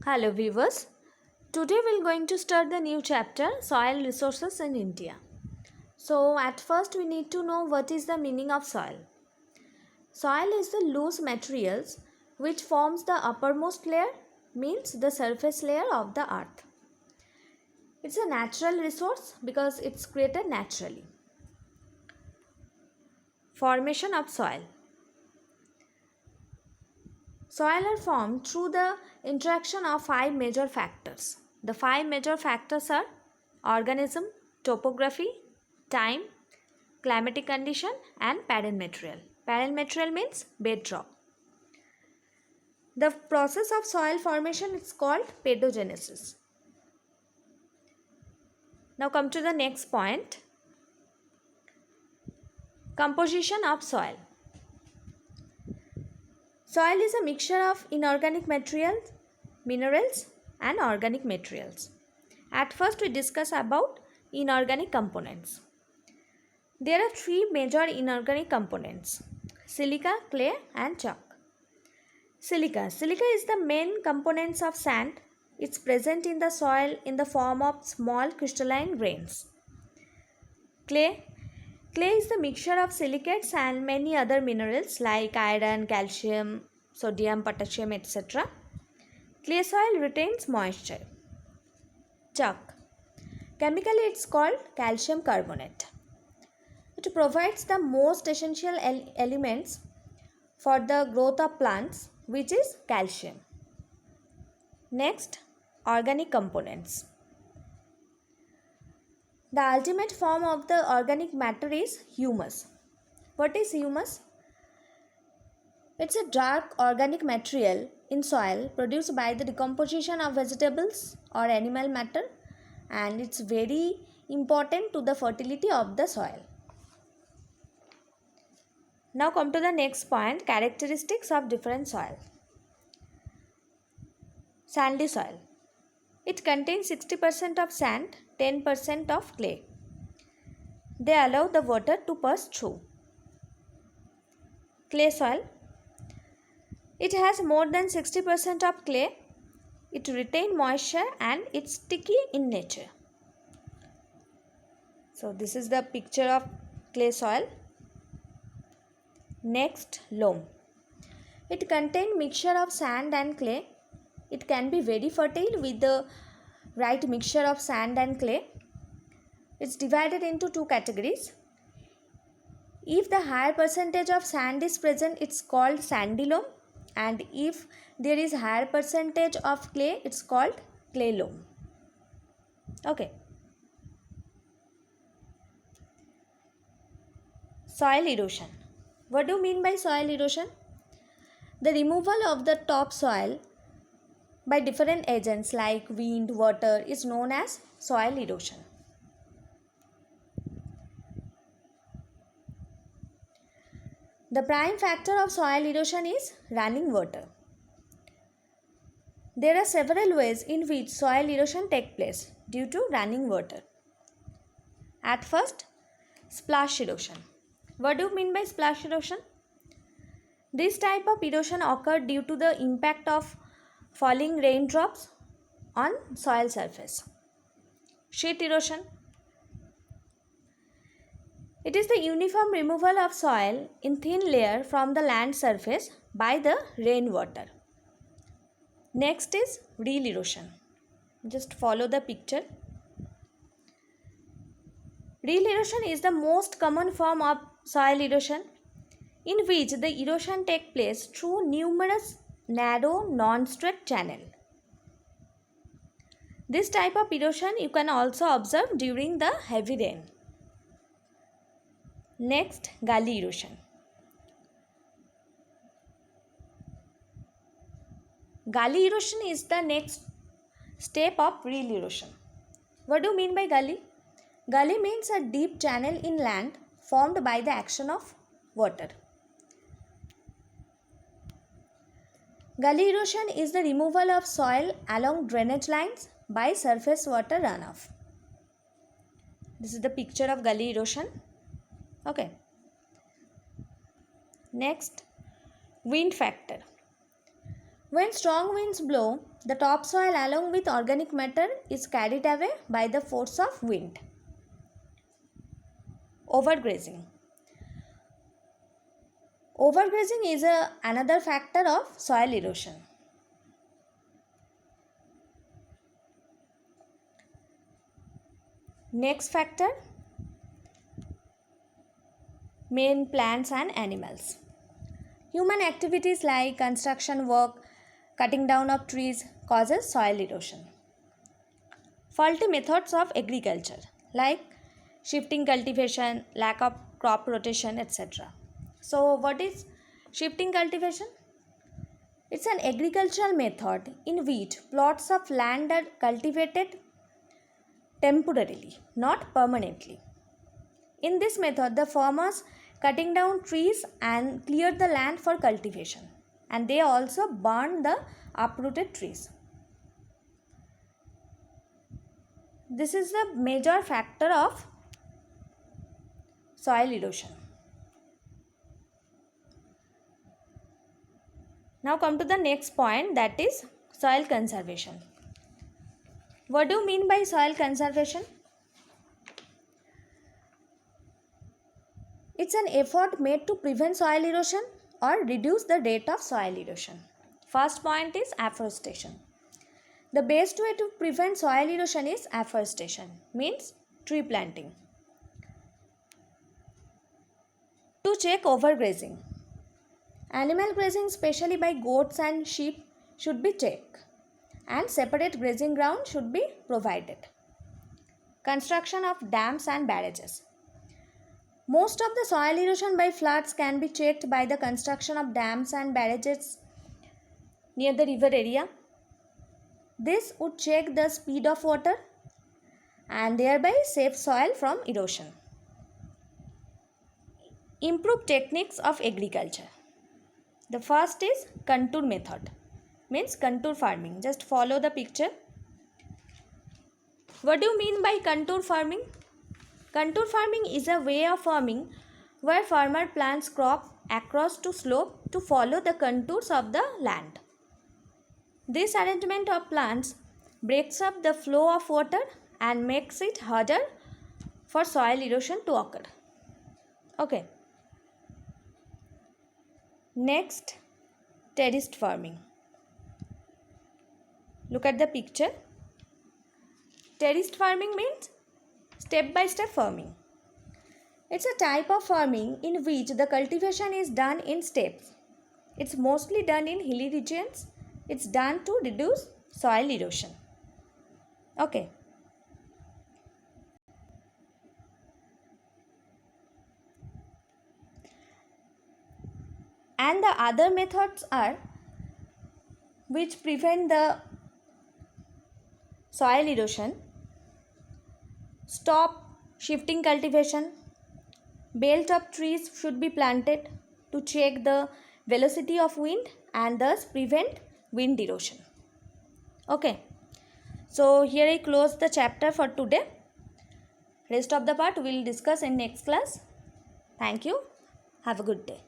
Hello viewers. Today we are going to start the new chapter Soil Resources in India. So at first we need to know what is the meaning of soil. Soil is the loose materials which forms the uppermost layer, means the surface layer of the earth. It's a natural resource because it's created naturally. Formation of soil. Soil are formed through the interaction of 5 major factors. The 5 major factors are organism, topography, time, climatic condition and parent material. Parent material means bedrock. The process of soil formation is called pedogenesis. Now come to the next point. Composition of soil. Soil is a mixture of inorganic materials, minerals and organic materials. At first we discuss about inorganic components. There are 3 major inorganic components: silica, clay and chalk. Silica. Silica is the main components of sand. It's present in the soil in the form of small crystalline grains. Clay. Clay is the mixture of silicates and many other minerals like iron, calcium, sodium, potassium, etc. Clay soil retains moisture. Chalk. Chemically it's called calcium carbonate. It provides the most essential elements for the growth of plants, which is calcium. Next, organic components. The ultimate form of the organic matter is humus. What is humus? It's a dark organic material in soil produced by the decomposition of vegetables or animal matter, and it's very important to the fertility of the soil. Now come to the next point, characteristics of different soil. Sandy soil. It contains 60% of sand, 10% of clay. They allow the water to pass through. Clay soil. It has more than 60% of clay. It retains moisture and it's sticky in nature. So this is the picture of clay soil. Next, loam. It contains mixture of sand and clay. It can be very fertile with the right mixture of sand and clay. It's divided into 2 categories. If the higher percentage of sand is present, it's called sandy loam, and if there is higher percentage of clay, it's called clay loam. Okay. Soil erosion. What do you mean by soil erosion? The removal of the topsoil by different agents like wind, water is known as soil erosion. The prime factor of soil erosion is running water. There are several ways in which soil erosion takes place due to running water. At first, splash erosion. What do you mean by splash erosion? This type of erosion occurs due to the impact of falling raindrops on soil surface. Sheet erosion. It is the uniform removal of soil in thin layer from the land surface by the rainwater. Next is reel erosion. Just follow the picture. Reel erosion is the most common form of soil erosion, in which the erosion takes place through numerous narrow non-straight channels. This type of erosion you can also observe during the heavy rain. Next, gully erosion. Gully erosion is the next step of reel erosion. What do you mean by gully? Gully means a deep channel in land formed by the action of water. Gully erosion is the removal of soil along drainage lines by surface water runoff. This is the picture of gully erosion. Okay. Next, wind factor. When strong winds blow, the topsoil along with organic matter is carried away by the force of wind. Overgrazing. Overgrazing is another factor of soil erosion. Next factor, main plants and animals. Human activities like construction work, cutting down of trees causes soil erosion. Faulty methods of agriculture like shifting cultivation, lack of crop rotation, etc. So what is shifting cultivation? It's an agricultural method in which plots of land are cultivated temporarily, not permanently. In this method, the farmers cutting down trees and clear the land for cultivation, and they also burn the uprooted trees. This is the major factor of soil erosion. Now come to the next point, that is soil conservation. What do you mean by soil conservation? It's an effort made to prevent soil erosion or reduce the rate of soil erosion. First point is afforestation. The best way to prevent soil erosion is afforestation, means tree planting. To check overgrazing. Animal grazing, especially by goats and sheep, should be checked, and separate grazing ground should be provided. Construction of dams and barrages. Most of the soil erosion by floods can be checked by the construction of dams and barrages near the river area. This would check the speed of water and thereby save soil from erosion. Improve techniques of agriculture. The first is contour method, means contour farming. Just follow the picture. What do you mean by contour farming? Contour farming is a way of farming where farmer plants crop across to slope to follow the contours of the land. This arrangement of plants breaks up the flow of water and makes it harder for soil erosion to occur. Okay. Next, terraced farming. Look at the picture. Terraced farming means step-by-step farming. It's a type of farming in which the cultivation is done in steps. It's mostly done in hilly regions. It's done to reduce soil erosion. Okay. And the other methods are which prevent the soil erosion. Stop shifting cultivation. Belt of trees should be planted to check the velocity of wind and thus prevent wind erosion. Okay. So here I close the chapter for today. Rest of the part we will discuss in next class. Thank you. Have a good day.